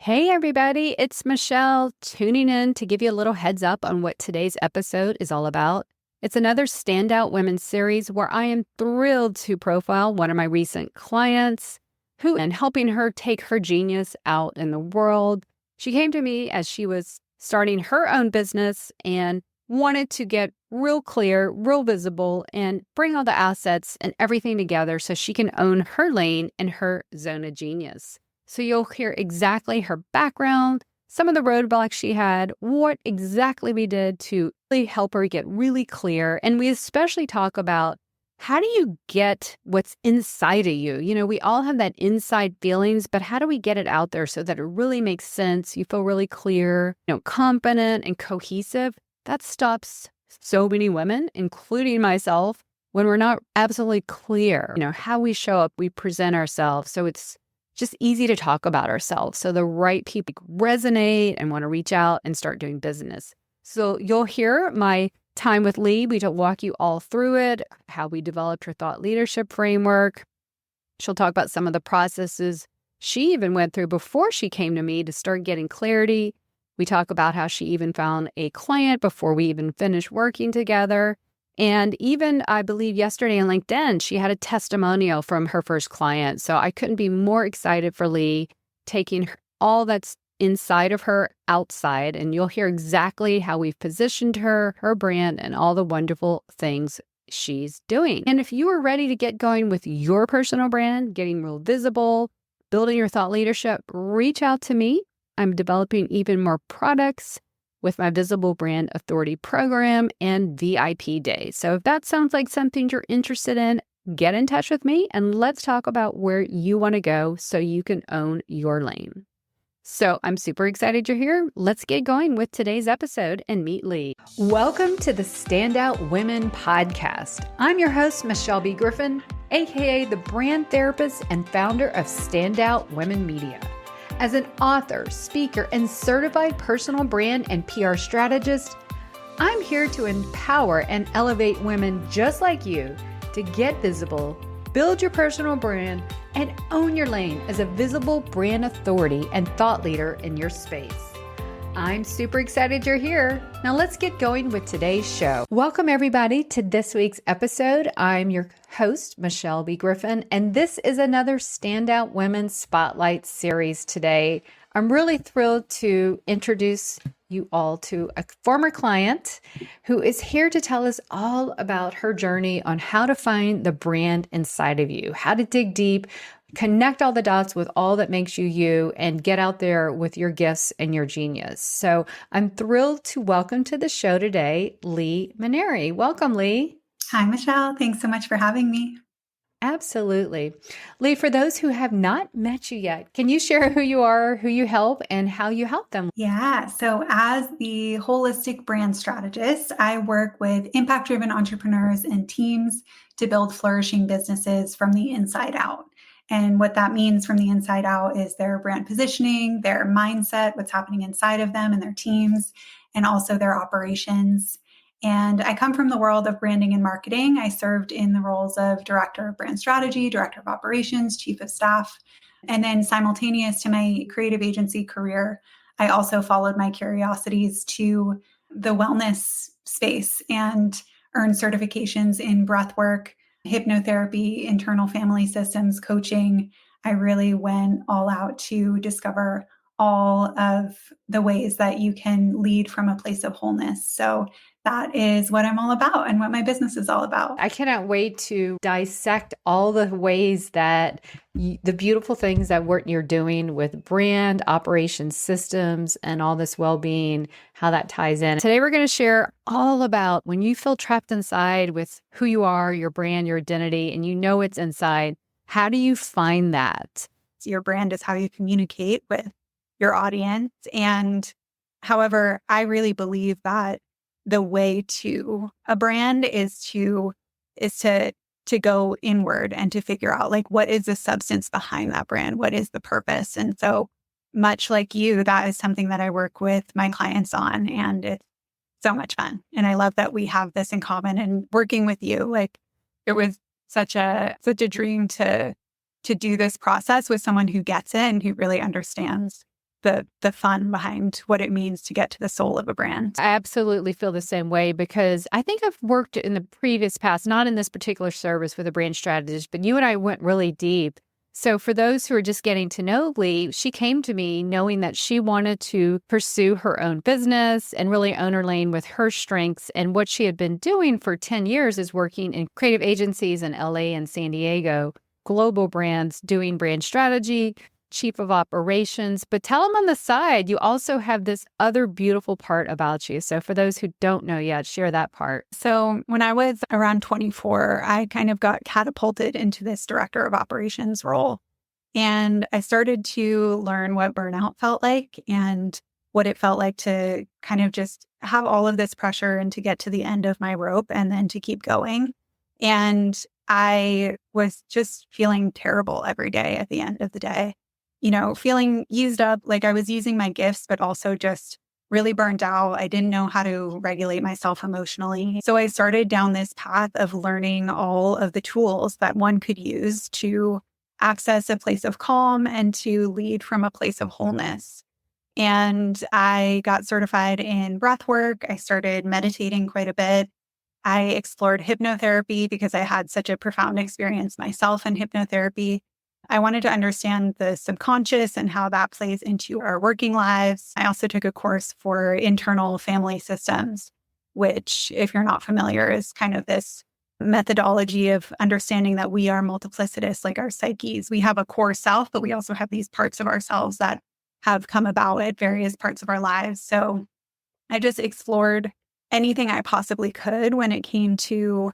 Hey, everybody, it's Michelle tuning in to give you a little heads up on what today's episode is all about. It's another Standout Women series where I am thrilled to profile one of my recent clients and helping her take her genius out in the world. She came to me as she was starting her own business and wanted to get real clear, real visible, and bring all the assets and everything together so she can own her lane and her zone of genius. So you'll hear exactly her background, some of the roadblocks she had, what exactly we did to really help her get really clear. And we especially talk about how do you get what's inside of you? You know, we all have that inside feelings, but how do we get it out there so that it really makes sense? You feel really clear, confident and cohesive. That stops so many women, including myself, when we're not absolutely clear, how we show up, we present ourselves. So it's just easy to talk about ourselves. So the right people resonate and want to reach out and start doing business. So you'll hear my time with Leigh. We walk you all through it, how we developed her thought leadership framework. She'll talk about some of the processes she even went through before she came to me to start getting clarity. We talk about how she even found a client before we even finished working together. And even, I believe, yesterday on LinkedIn, she had a testimonial from her first client. So I couldn't be more excited for Leigh taking all that's inside of her outside. And you'll hear exactly how we've positioned her, her brand, and all the wonderful things she's doing. And if you are ready to get going with your personal brand, getting real visible, building your thought leadership, reach out to me. I'm developing even more products with my Visible Brand Authority program and VIP Day. So if that sounds like something you're interested in, get in touch with me and let's talk about where you want to go so you can own your lane. So I'm super excited you're here. Let's get going with today's episode and meet Leigh. Welcome to the Standout Women podcast. I'm your host, Michelle B. Griffin, aka the brand therapist and founder of Standout Women Media. As an author, speaker, and certified personal brand and PR strategist, I'm here to empower and elevate women just like you to get visible, build your personal brand, and own your lane as a visible brand authority and thought leader in your space. I'm super excited you're here. Now let's get going with today's show. Welcome everybody to this week's episode. I'm your host, Michelle B. Griffin, and this is another Standout Women Spotlight series today. I'm really thrilled to introduce you all to a former client who is here to tell us all about her journey on how to find the brand inside of you, how to dig deep, connect all the dots with all that makes you you, and get out there with your gifts and your genius. So I'm thrilled to welcome to the show today, Leigh Maneri. Welcome, Leigh. Hi, Michelle. Thanks so much for having me. Absolutely. Leigh, for those who have not met you yet, can you share who you are, who you help, and how you help them? Yeah. So as the holistic brand strategist, I work with impact-driven entrepreneurs and teams to build flourishing businesses from the inside out. And what that means from the inside out is their brand positioning, their mindset, what's happening inside of them and their teams, and also their operations. And I come from the world of branding and marketing. I served in the roles of director of brand strategy, director of operations, chief of staff. And then simultaneous to my creative agency career, I also followed my curiosities to the wellness space and earned certifications in breathwork, hypnotherapy, internal family systems, coaching. I really went all out to discover all of the ways that you can lead from a place of wholeness. So that is what I'm all about and what my business is all about. I cannot wait to dissect all the ways that the beautiful things that you're doing with brand, operations, systems, and all this well-being, how that ties in. Today, we're going to share all about when you feel trapped inside with who you are, your brand, your identity, and you know it's inside. How do you find that? Your brand is how you communicate with your audience. And however, I really believe that the way to a brand is to go inward and to figure out like what is the substance behind that brand, what is the purpose. And so much like you, that is something that I work with my clients on, and it's so much fun. And I love that we have this in common. And working with you, like it was such a dream to do this process with someone who gets it and who really understands the fun behind what it means to get to the soul of a brand. I absolutely feel the same way because I think I've worked in the previous past, not in this particular service with a brand strategist, but you and I went really deep. So for those who are just getting to know Leigh, she came to me knowing that she wanted to pursue her own business and really own her lane with her strengths. And what she had been doing for 10 years is working in creative agencies in LA and San Diego, global brands, doing brand strategy, chief of operations. But tell them on the side, you also have this other beautiful part about you. So for those who don't know yet, share that part. So when I was around 24, I kind of got catapulted into this director of operations role. And I started to learn what burnout felt like and what it felt like to kind of just have all of this pressure and to get to the end of my rope and then to keep going. And I was just feeling terrible every day at the end of the day, feeling used up, like I was using my gifts, but also just really burnt out. I didn't know how to regulate myself emotionally. So I started down this path of learning all of the tools that one could use to access a place of calm and to lead from a place of wholeness. And I got certified in breath work. I started meditating quite a bit. I explored hypnotherapy because I had such a profound experience myself in hypnotherapy. I wanted to understand the subconscious and how that plays into our working lives. I also took a course for internal family systems, which, if you're not familiar, is kind of this methodology of understanding that we are multiplicitous, like our psyches. We have a core self, but we also have these parts of ourselves that have come about at various parts of our lives. So I just explored anything I possibly could when it came to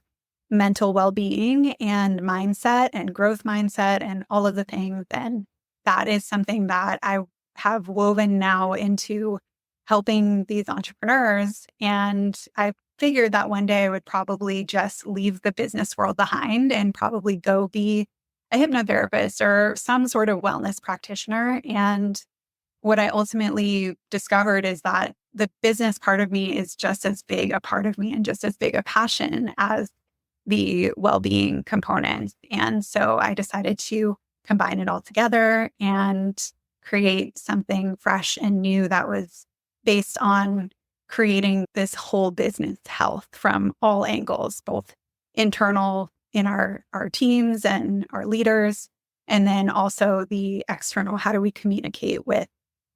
mental well-being and mindset and growth mindset and all of the things. And that is something that I have woven now into helping these entrepreneurs. And I figured that one day I would probably just leave the business world behind and probably go be a hypnotherapist or some sort of wellness practitioner. And what I ultimately discovered is that the business part of me is just as big a part of me and just as big a passion as the well-being component. And so I decided to combine it all together and create something fresh and new that was based on creating this whole business health from all angles, both internal in our teams and our leaders, and then also the external, how do we communicate with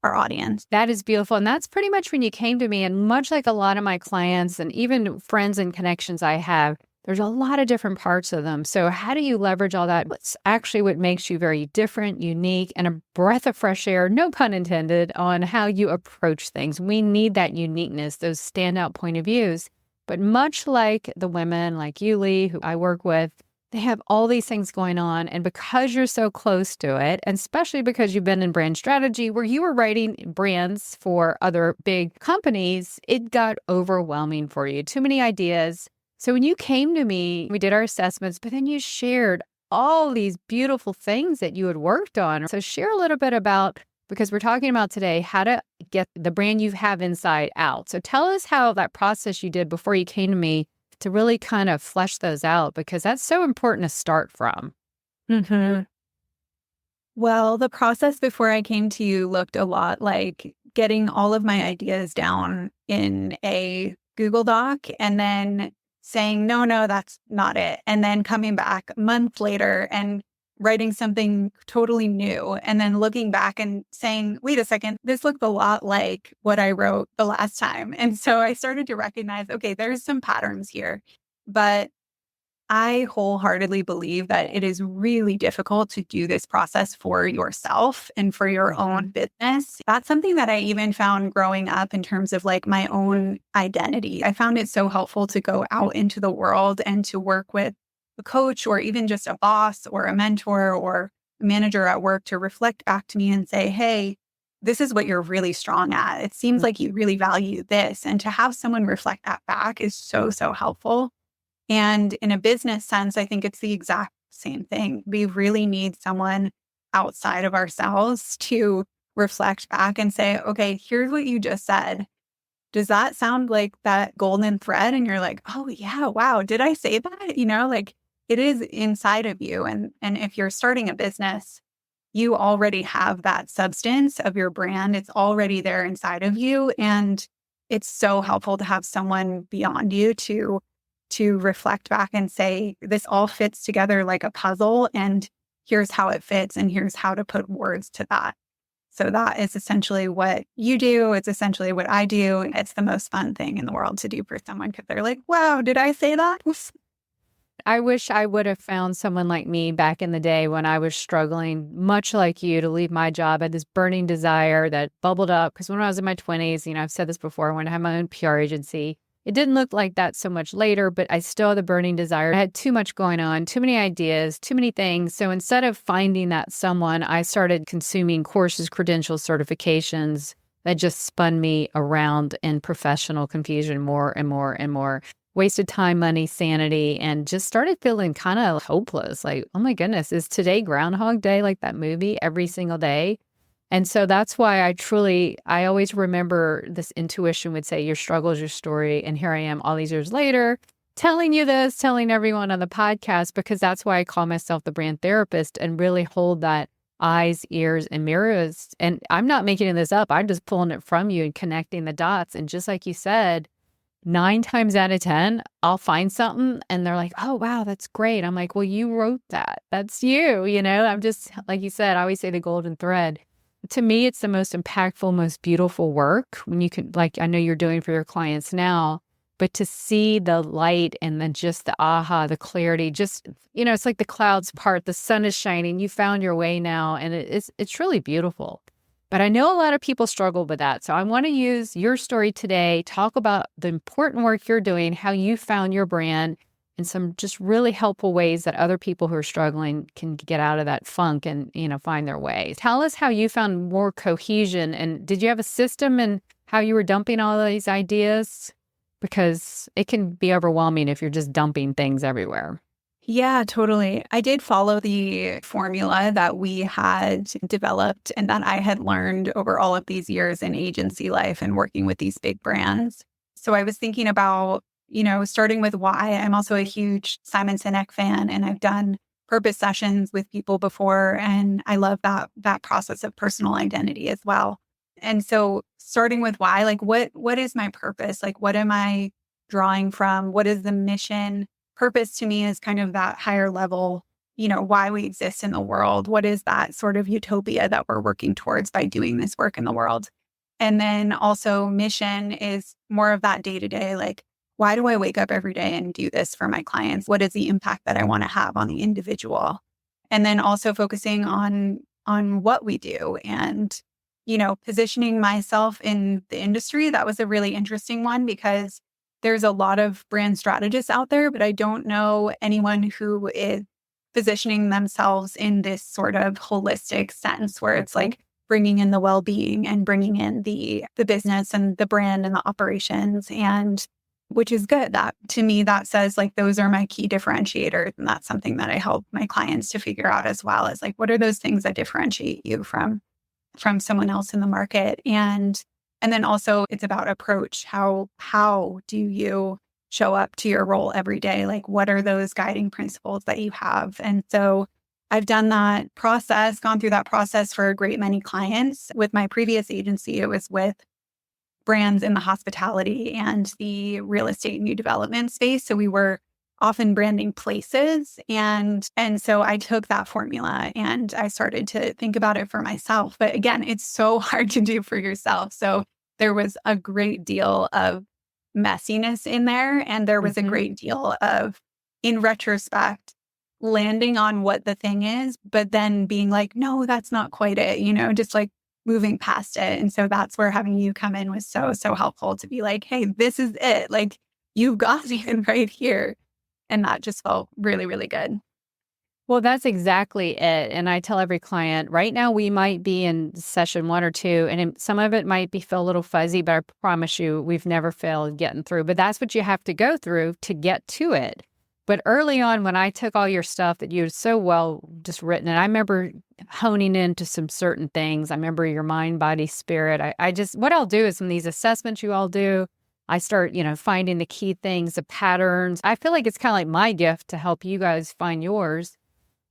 our audience. That is beautiful. And that's pretty much when you came to me. And much like a lot of my clients and even friends and connections I have, there's a lot of different parts of them. So how do you leverage all that? What's actually what makes you very different, unique, and a breath of fresh air, no pun intended, on how you approach things. We need that uniqueness, those standout point of views. But much like the women like you, Leigh, who I work with, they have all these things going on. And because you're so close to it, and especially because you've been in brand strategy where you were writing brands for other big companies, it got overwhelming for you. Too many ideas. So when you came to me, we did our assessments, but then you shared all these beautiful things that you had worked on. So share a little bit about, because we're talking about today, how to get the brand you have inside out. So tell us how that process you did before you came to me to really kind of flesh those out, because that's so important to start from. Mm-hmm. Well, the process before I came to you looked a lot like getting all of my ideas down in a Google Doc and then saying, no, that's not it. And then coming back a month later and writing something totally new. And then looking back and saying, wait a second, this looked a lot like what I wrote the last time. And so I started to recognize, okay, there's some patterns here. But I wholeheartedly believe that it is really difficult to do this process for yourself and for your own business. That's something that I even found growing up in terms of like my own identity. I found it so helpful to go out into the world and to work with a coach or even just a boss or a mentor or a manager at work to reflect back to me and say, hey, this is what you're really strong at. It seems like you really value this. And to have someone reflect that back is so, so helpful. And in a business sense, I think it's the exact same thing. We really need someone outside of ourselves to reflect back and say, okay, here's what you just said. Does that sound like that golden thread? And you're like, oh yeah, wow, did I say that? Like it is inside of you. And if you're starting a business, you already have that substance of your brand. It's already there inside of you. And it's so helpful to have someone beyond you to reflect back and say, this all fits together like a puzzle, and here's how it fits, and here's how to put words to that. So that is essentially what you do. It's essentially what I do. It's the most fun thing in the world to do for someone because they're like, wow, did I say that? I wish I would have found someone like me back in the day when I was struggling, much like you, to leave my job. I had this burning desire that bubbled up because when I was in my 20s, I've said this before, I wanted to have my own PR agency. It didn't look like that so much later, but I still had the burning desire. I had too much going on, too many ideas, too many things. So instead of finding that someone, I started consuming courses, credentials, certifications that just spun me around in professional confusion more and more and more. Wasted time, money, sanity, and just started feeling kind of hopeless. Like, oh my goodness, is today Groundhog Day, like that movie, every single day? And so that's why I always remember this intuition would say, your struggle is your story. And here I am all these years later telling you this, telling everyone on the podcast, because that's why I call myself the brand therapist and really hold that eyes, ears, and mirrors. And I'm not making this up. I'm just pulling it from you and connecting the dots. And just like you said, 9 times out of 10, I'll find something and they're like, oh, wow, that's great. I'm like, well, you wrote that. That's you. I'm just, like you said, I always say the golden thread. To me, it's the most impactful, most beautiful work when you can, like, I know you're doing for your clients now, but to see the light and then just the aha, the clarity, just, it's like the clouds part, the sun is shining, you found your way now. And it's really beautiful. But I know a lot of people struggle with that. So I want to use your story today, talk about the important work you're doing, how you found your brand, and some just really helpful ways that other people who are struggling can get out of that funk and, find their way. Tell us how you found more cohesion. And did you have a system in how you were dumping all these ideas? Because it can be overwhelming if you're just dumping things everywhere. Yeah, totally. I did follow the formula that we had developed and that I had learned over all of these years in agency life and working with these big brands. So I was thinking about, starting with why. I'm also a huge Simon Sinek fan, and I've done purpose sessions with people before, and I love that process of personal identity as well. And so starting with why, like what is my purpose? Like what am I drawing from? What is the mission? Purpose to me is kind of that higher level, why we exist in the world. What is that sort of utopia that we're working towards by doing this work in the world? And then also mission is more of that day to day, like, why do I wake up every day and do this for my clients? What is the impact that I want to have on the individual? And then also focusing on what we do and, positioning myself in the industry. That was a really interesting one because there's a lot of brand strategists out there, but I don't know anyone who is positioning themselves in this sort of holistic sense where it's like bringing in the well-being and bringing in the business and the brand and the operations, and which is good. That to me, that says like those are my key differentiators. And that's something that I help my clients to figure out as well, as like, what are those things that differentiate you from someone else in the market? And then also it's about approach. How do you show up to your role every day? Like, what are those guiding principles that you have? And so I've done that process, gone through that process for a great many clients. With my previous agency, it was with brands in the hospitality and the real estate new development space. So we were often branding places. And so I took that formula and I started to think about it for myself. But again, it's so hard to do for yourself. So there was a great deal of messiness in there. And there was a great deal of, in retrospect, landing on what the thing is, but then being like, no, that's not quite it, just like moving past it. And so that's where having you come in was so, so helpful to be like, hey, this is it. Like, you've got it right here. And that just felt really, really good. Well, that's exactly it. And I tell every client right now, we might be in session 1 or 2, and some of it might feel a little fuzzy, but I promise you, we've never failed getting through. But that's what you have to go through to get to it. But early on, when I took all your stuff that you had so well just written, and I remember honing into some certain things. I remember your mind, body, spirit. I just, what I'll do is in these assessments you all do, I start, finding the key things, the patterns. I feel like it's kind of like my gift to help you guys find yours.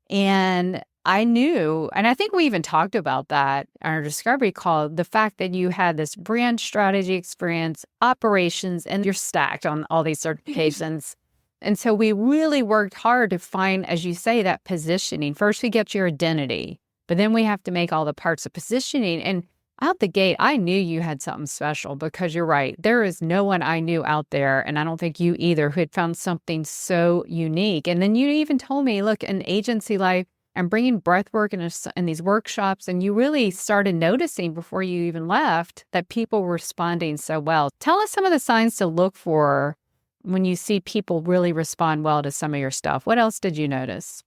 And I knew, and I think we even talked about that on our discovery call, the fact that you had this brand strategy experience, operations, and you're stacked on all these certifications. And so we really worked hard to find, as you say, that positioning. First, we get your identity, but then we have to make all the parts of positioning. And out the gate, I knew you had something special because you're right. There is no one I knew out there, and I don't think you either, who had found something so unique. And then you even told me, look, in agency life, I'm bringing breath work in these workshops, and you really started noticing before you even left that people were responding so well. Tell us some of the signs to look for when you see people really respond well to some of your stuff. What else did you notice?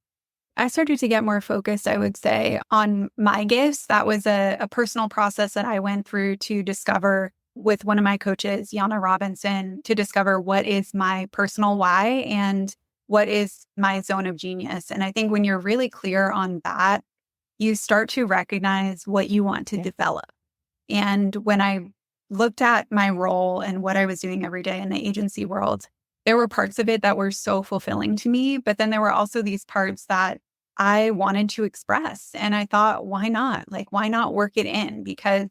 I started to get more focused, I would say, on my gifts. That was a personal process that I went through to discover with one of my coaches, Yana Robinson, to discover what is my personal why and what is my zone of genius. And I think when you're really clear on that, you start to recognize what you want to develop. And when I looked at my role and what I was doing every day in the agency world, there were parts of it that were so fulfilling to me. But then there were also these parts that I wanted to express. And I thought, why not? Like, why not work it in? Because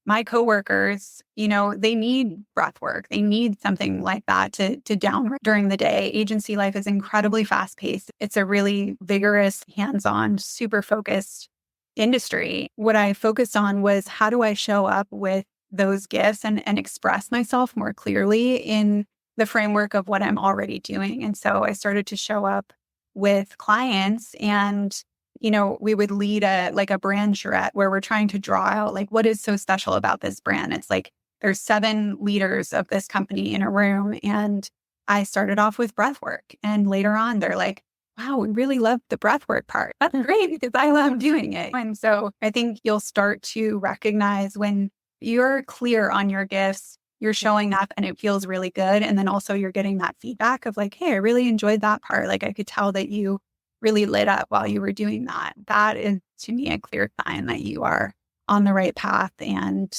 my coworkers, they need breath work. They need something like that to down during the day. Agency life is incredibly fast paced. It's a really vigorous, hands-on, super focused industry. What I focused on was, how do I show up with those gifts and express myself more clearly in the framework of what I'm already doing. And so I started to show up with clients, and we would lead a brand charrette where we're trying to draw out like, what is so special about this brand. It's like there's 7 leaders of this company in a room, and I started off with breath work, and later on they're like, wow, we really love the breath work part. That's great because I love doing it. And so I think you'll start to recognize when you're clear on your gifts, you're showing up and it feels really good. And then also you're getting that feedback of like, hey, I really enjoyed that part. Like, I could tell that you really lit up while you were doing that. That is, to me, a clear sign that you are on the right path and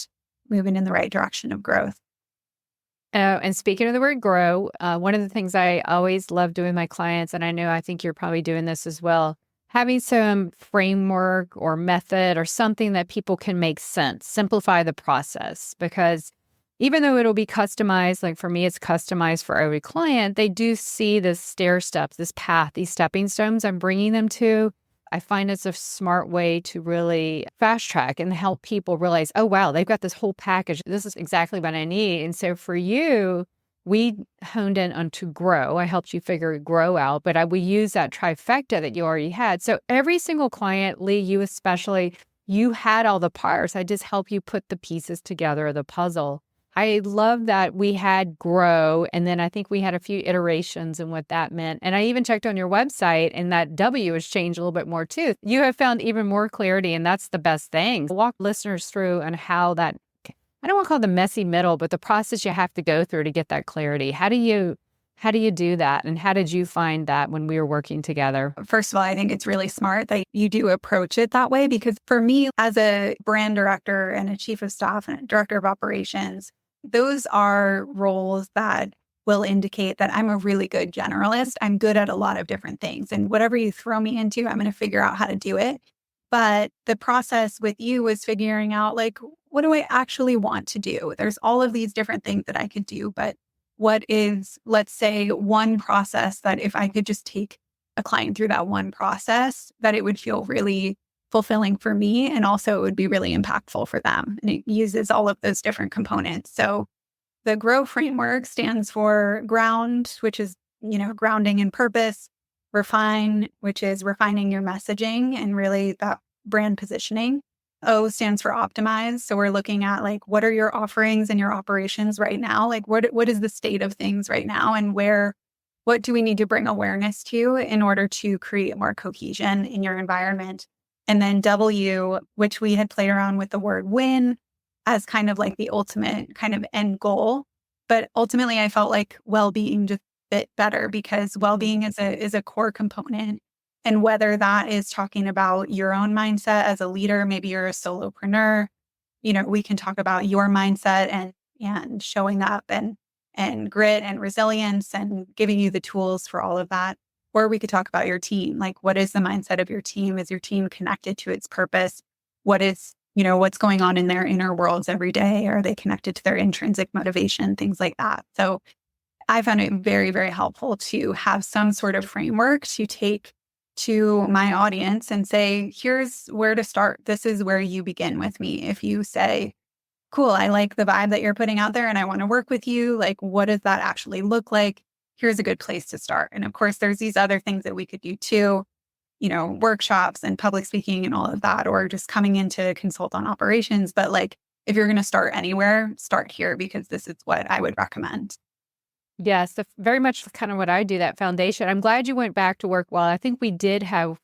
moving in the right direction of growth. And speaking of the word grow, one of the things I always love doing with my clients, and I think you're probably doing this as well, having some framework or method or something that people can make sense, simplify the process. Because even though it'll be customized, like for me, it's customized for every client, they do see the stair steps, this path, these stepping stones I'm bringing them to. I find it's a smart way to really fast track and help people realize, oh, wow, they've got this whole package. This is exactly what I need. And so for you, we honed in onto grow. I helped you figure grow out, but we use that trifecta that you already had. So every single client, Leigh, you especially, you had all the parts. I just help you put the pieces together of the puzzle. I love that we had grow, and then I think we had a few iterations and what that meant. And I even checked on your website, and that W has changed a little bit more too. You have found even more clarity, and that's the best thing. Walk listeners through on how that, I don't want to call it the messy middle, but the process you have to go through to get that clarity. How do you do that? And how did you find that when we were working together? First of all, I think it's really smart that you do approach it that way, because for me, as a brand director and a chief of staff and a director of operations, those are roles that will indicate that I'm a really good generalist. I'm good at a lot of different things. And whatever you throw me into, I'm going to figure out how to do it. But the process with you was figuring out, like, what do I actually want to do? There's all of these different things that I could do. But what is, let's say, one process that if I could just take a client through that one process, that it would feel really fulfilling for me, and also it would be really impactful for them. And it uses all of those different components. So the GROW framework stands for ground, which is, grounding in purpose; refine, which is refining your messaging and really that brand positioning; O stands for optimize. So we're looking at like, what are your offerings and your operations right now? Like, what is the state of things right now, and what do we need to bring awareness to in order to create more cohesion in your environment? And then W, which we had played around with the word win as kind of like the ultimate kind of end goal. But ultimately, I felt like well-being just fit better, because well-being is a core component. And whether that is talking about your own mindset as a leader, maybe you're a solopreneur, we can talk about your mindset and showing up and grit and resilience and giving you the tools for all of that. Or we could talk about your team. Like, what is the mindset of your team? Is your team connected to its purpose? What is, what's going on in their inner worlds every day? Are they connected to their intrinsic motivation? Things like that. So I found it very, very helpful to have some sort of framework to take to my audience and say, here's where to start. This is where you begin with me. If you say, cool, I like the vibe that you're putting out there and I want to work with you, like, what does that actually look like? Here's a good place to start. And of course, there's these other things that we could do too, workshops and public speaking and all of that, or just coming in to consult on operations. But like, if you're going to start anywhere, start here, because this is what I would recommend. Yes, very much kind of what I do, that foundation. I'm glad you went back to work well. I think we did have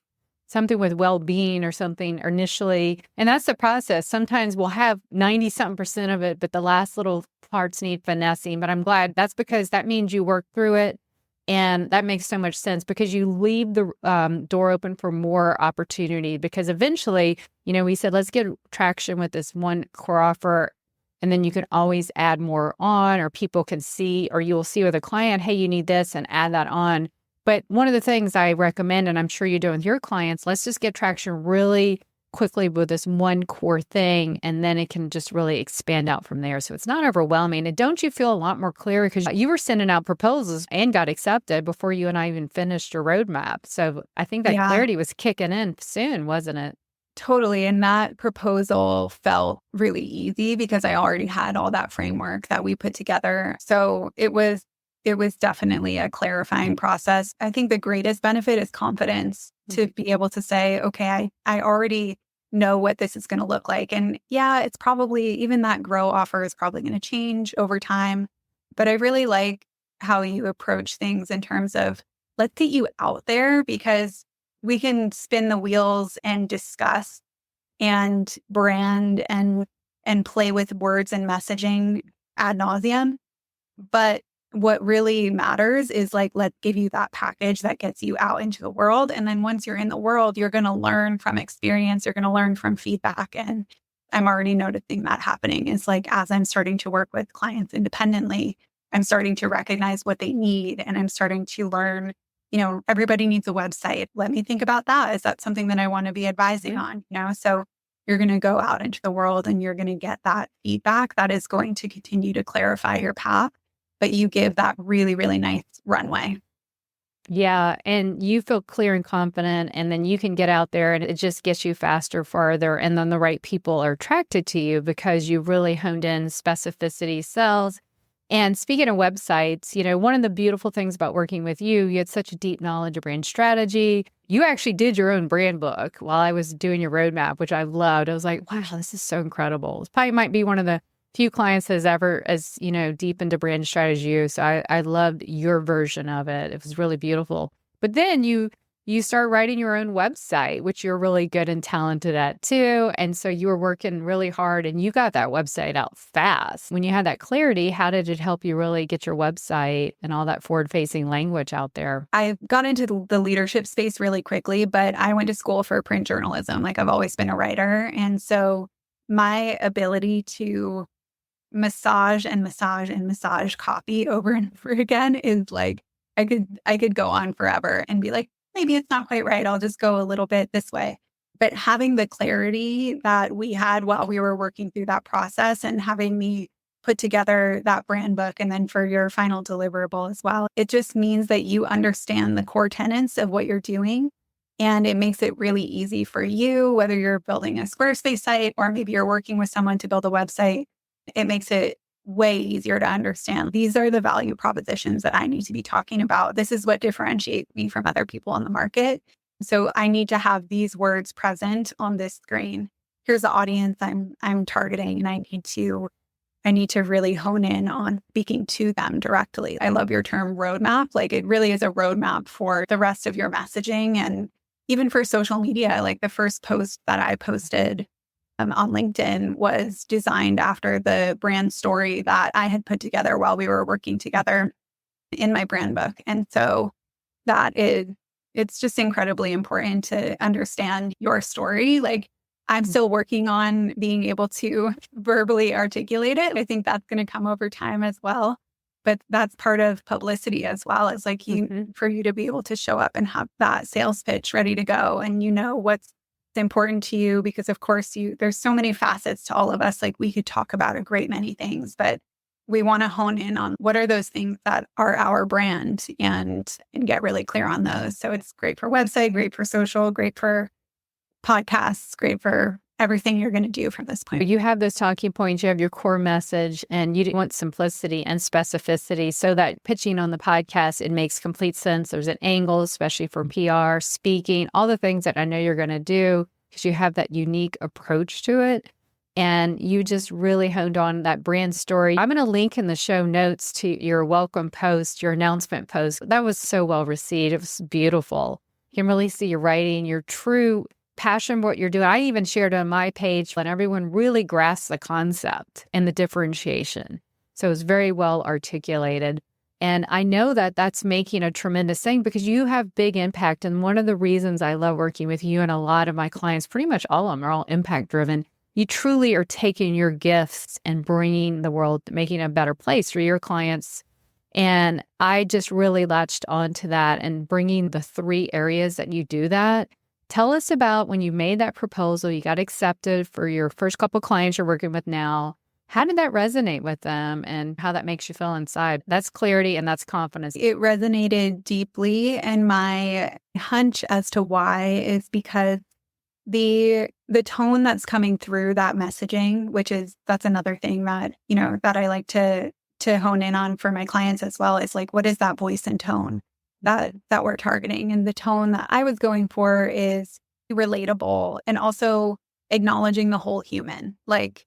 something with well-being or something initially, and that's the process. Sometimes we'll have 90-something% of it, but the last little parts need finessing. But I'm glad that's because that means you work through it, and that makes so much sense because you leave the door open for more opportunity. Because eventually, we said, let's get traction with this one core offer. And then you can always add more on, or people can see, or you'll see with a client, hey, you need this, and add that on. But one of the things I recommend, and I'm sure you do with your clients, let's just get traction really quickly with this one core thing, and then it can just really expand out from there. So it's not overwhelming. And don't you feel a lot more clear because you were sending out proposals and got accepted before you and I even finished your roadmap. So I think that clarity was kicking in soon, wasn't it? Totally. And that proposal felt really easy because I already had all that framework that we put together. So it was definitely a clarifying process. I think the greatest benefit is confidence to be able to say, okay, I already know what this is going to look like. And yeah, it's probably, even that grow offer is probably going to change over time. But I really like how you approach things in terms of, let's get you out there, because we can spin the wheels and discuss and brand and play with words and messaging ad nauseum. But what really matters is, like, let's give you that package that gets you out into the world. And then once you're in the world, you're going to learn from experience. You're going to learn from feedback. And I'm already noticing that happening. Is like, as I'm starting to work with clients independently, I'm starting to recognize what they need. And I'm starting to learn, everybody needs a website. Let me think about that. Is that something that I want to be advising on? So you're going to go out into the world and you're going to get that feedback that is going to continue to clarify your path, but you give that really, really nice runway. Yeah. And you feel clear and confident, and then you can get out there and it just gets you faster, farther. And then the right people are attracted to you because you really honed in specificity sells. And speaking of websites, one of the beautiful things about working with you had such a deep knowledge of brand strategy. You actually did your own brand book while I was doing your roadmap, which I loved. I was like, wow, this is so incredible. This probably might be one of the few clients has ever as, deep into brand strategy. So I loved your version of it. It was really beautiful. But then you start writing your own website, which you're really good and talented at too. And so you were working really hard and you got that website out fast. When you had that clarity, how did it help you really get your website and all that forward-facing language out there? I got into the leadership space really quickly, but I went to school for print journalism. Like, I've always been a writer. And so my ability to massage and massage and massage copy over and over again is like, I could go on forever and be like, maybe it's not quite right. I'll just go a little bit this way. But having the clarity that we had while we were working through that process, and having me put together that brand book, and then for your final deliverable as well, it just means that you understand the core tenets of what you're doing. And it makes it really easy for you, whether you're building a Squarespace site or maybe you're working with someone to build a website. It makes it way easier to understand. These are the value propositions that I need to be talking about. This is what differentiates me from other people on the market. So I need to have these words present on this screen. Here's the audience I'm targeting, and I need to really hone in on speaking to them directly. I love your term roadmap. Like, it really is a roadmap for the rest of your messaging, and even for social media. Like, the first post that I posted on LinkedIn was designed after the brand story that I had put together while we were working together in my brand book. And so it's just incredibly important to understand your story. Like, I'm still working on being able to verbally articulate it. I think that's going to come over time as well. but that's part of publicity as well. It's like for you to be able to show up and have that sales pitch ready to go, and what's important to you, because of course there's so many facets to all of us. Like we could talk about a great many things, but we want to hone in on what are those things that are our brand and get really clear on those. So it's great for website, great for social, great for podcasts, great for everything you're going to do from this point. You have those talking points, you have your core message, and you want simplicity and specificity so that pitching on the podcast, it makes complete sense. There's an angle, especially for PR, speaking, all the things that I know you're going to do because you have that unique approach to it. And you just really honed on that brand story. I'm going to link in the show notes to your welcome post, your announcement post. That was so well received. It was beautiful. You can really see your writing, your true passion for what you're doing. I even shared on my page and everyone really grasped the concept and the differentiation. So it was very well articulated. And I know that that's making a tremendous thing because you have big impact. And one of the reasons I love working with you and a lot of my clients, pretty much all of them are all impact driven. You truly are taking your gifts and bringing the world, making a better place for your clients. And I just really latched onto that and bringing the 3 areas that you do that. Tell us about when you made that proposal, you got accepted for your first couple clients you're working with now. How did that resonate with them and how that makes you feel inside? That's clarity and that's confidence. It resonated deeply. And my hunch as to why is because the tone that's coming through that messaging, that's another thing that, that I like to hone in on for my clients as well, is like, what is that voice and tone that we're targeting? And the tone that I was going for is relatable and also acknowledging the whole human. Like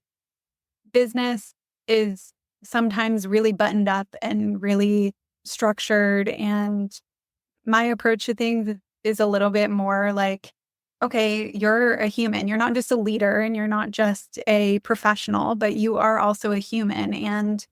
business is sometimes really buttoned up and really structured. And my approach to things is a little bit more like, okay, you're a human. You're not just a leader and you're not just a professional, but you are also a human. And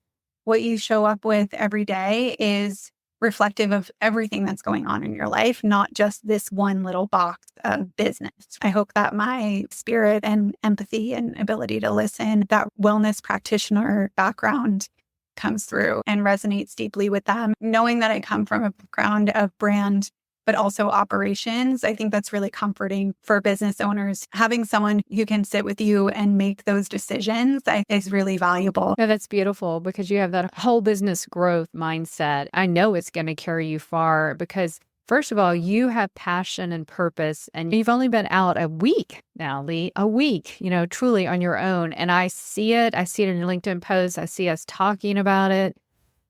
what you show up with every day is reflective of everything that's going on in your life, not just this one little box of business. I hope that my spirit and empathy and ability to listen, that wellness practitioner background comes through and resonates deeply with them. Knowing that I come from a background of brand but also operations, I think that's really comforting for business owners. Having someone who can sit with you and make those decisions is really valuable. No, that's beautiful because you have that whole business growth mindset. I know it's going to carry you far because, first of all, you have passion and purpose, and you've only been out a week now, Leigh, a week, truly on your own. And I see it. I see it in your LinkedIn posts. I see us talking about it.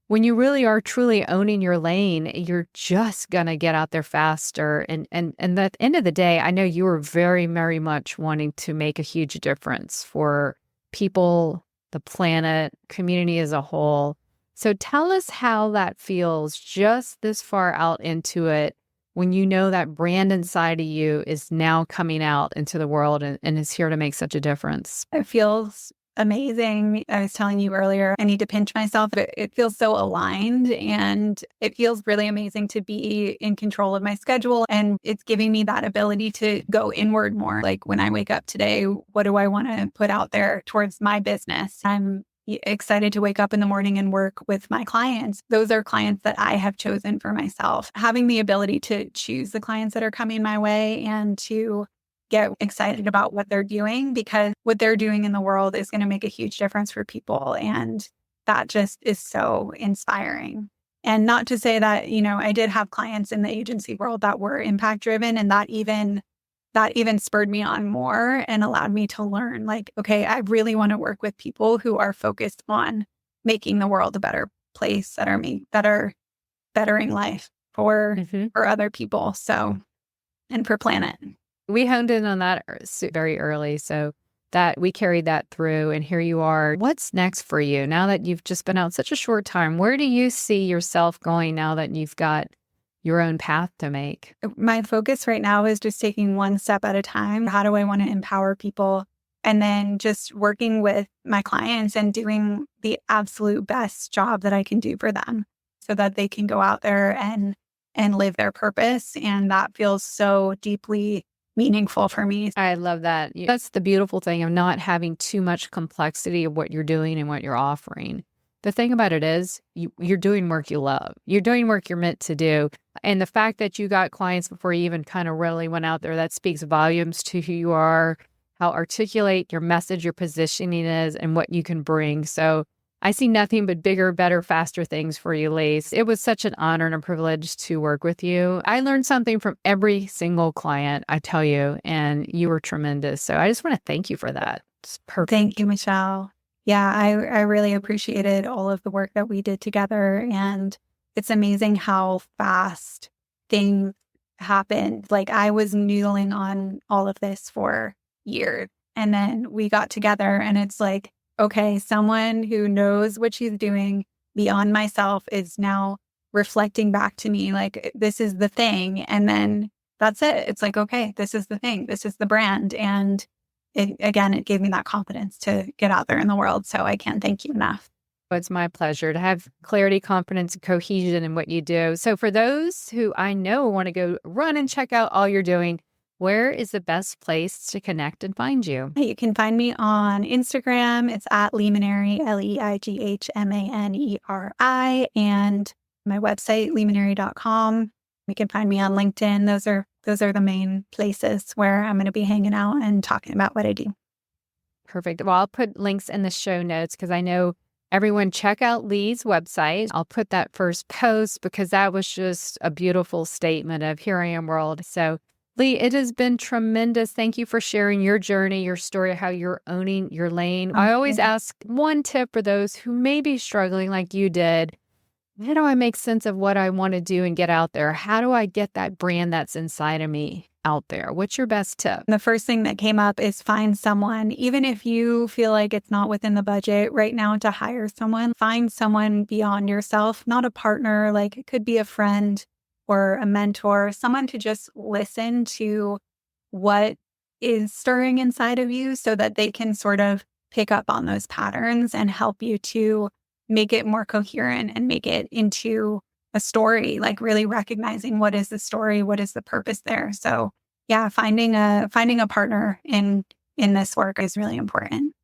When you really are truly owning your lane, you're just going to get out there faster. And at the end of the day, I know you are very, very much wanting to make a huge difference for people, the planet, community as a whole. So tell us how that feels just this far out into it when you know that brand inside of you is now coming out into the world and is here to make such a difference. It feels amazing. I was telling you earlier, I need to pinch myself, but it feels so aligned and it feels really amazing to be in control of my schedule. And it's giving me that ability to go inward more. Like when I wake up today, what do I want to put out there towards my business? I'm excited to wake up in the morning and work with my clients. Those are clients that I have chosen for myself. Having the ability to choose the clients that are coming my way and to get excited about what they're doing, because what they're doing in the world is going to make a huge difference for people. And that just is so inspiring. And not to say that, I did have clients in the agency world that were impact driven, and that even spurred me on more and allowed me to learn, like, okay, I really want to work with people who are focused on making the world a better place, that are bettering life for other people. So, and for planet. We honed in on that very early, so that we carried that through, and here you are. What's next for you now that you've just been out such a short time? Where do you see yourself going now that you've got your own path to make? My focus right now is just taking one step at a time. How do I want to empower people? And then just working with my clients and doing the absolute best job that I can do for them so that they can go out there and live their purpose. And that feels so deeply meaningful for me. I love that. That's the beautiful thing of not having too much complexity of what you're doing and what you're offering. the thing about it is you're doing work you love. You're doing work you're meant to do. And the fact that you got clients before you even kind of really went out there, that speaks volumes to who you are, how articulate your message, your positioning is, and what you can bring. So I see nothing but bigger, better, faster things for you, Leigh. It was such an honor and a privilege to work with you. I learned something from every single client, I tell you, and you were tremendous. So I just want to thank you for that. It's perfect. Thank you, Michelle. Yeah, I really appreciated all of the work that we did together. And it's amazing how fast things happened. Like, I was noodling on all of this for years. And then we got together and it's like, okay, someone who knows what she's doing beyond myself is now reflecting back to me like, this is the thing. And then that's it. It's like, okay, this is the thing. This is the brand. And it gave me that confidence to get out there in the world. So I can't thank you enough. It's my pleasure to have clarity, confidence, and cohesion in what you do. So for those who I know want to go run and check out all you're doing, where is the best place to connect and find you? You can find me on Instagram. It's at Leigh Maneri, LeighManeri, and my website, leighmaneri.com. You can find me on LinkedIn. Those are the main places where I'm going to be hanging out and talking about what I do. Perfect. Well, I'll put links in the show notes because I know everyone check out Leigh's website. I'll put that first post because that was just a beautiful statement of here I am world. So Leigh, it has been tremendous. Thank you for sharing your journey, your story, how you're owning your lane. I always ask one tip for those who may be struggling like you did. How do I make sense of what I want to do and get out there? How do I get that brand that's inside of me out there? What's your best tip? The first thing that came up is find someone, even if you feel like it's not within the budget right now to hire someone, find someone beyond yourself, not a partner, like it could be a friend or a mentor, someone to just listen to what is stirring inside of you so that they can sort of pick up on those patterns and help you to make it more coherent and make it into a story, like really recognizing what is the story, what is the purpose there. So yeah, finding a partner in this work is really important.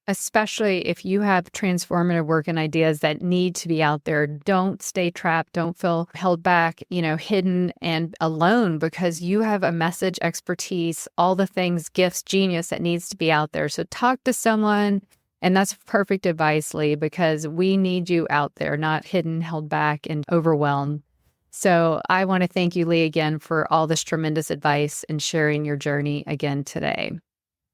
Especially if you have transformative work and ideas that need to be out there. Don't stay trapped. Don't feel held back, hidden and alone because you have a message, expertise, all the things, gifts, genius that needs to be out there. So talk to someone. And that's perfect advice, Leigh, because we need you out there, not hidden, held back, and overwhelmed. So I want to thank you, Leigh, again for all this tremendous advice and sharing your journey again today.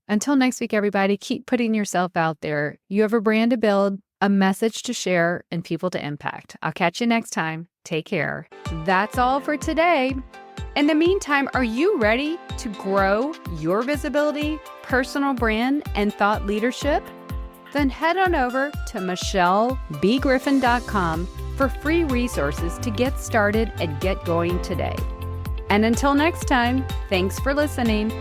Until next week, everybody, keep putting yourself out there. You have a brand to build, a message to share, and people to impact. I'll catch you next time. Take care. That's all for today. In the meantime, are you ready to grow your visibility, personal brand, and thought leadership? Then head on over to michellebgriffin.com for free resources to get started and get going today. And until next time, thanks for listening.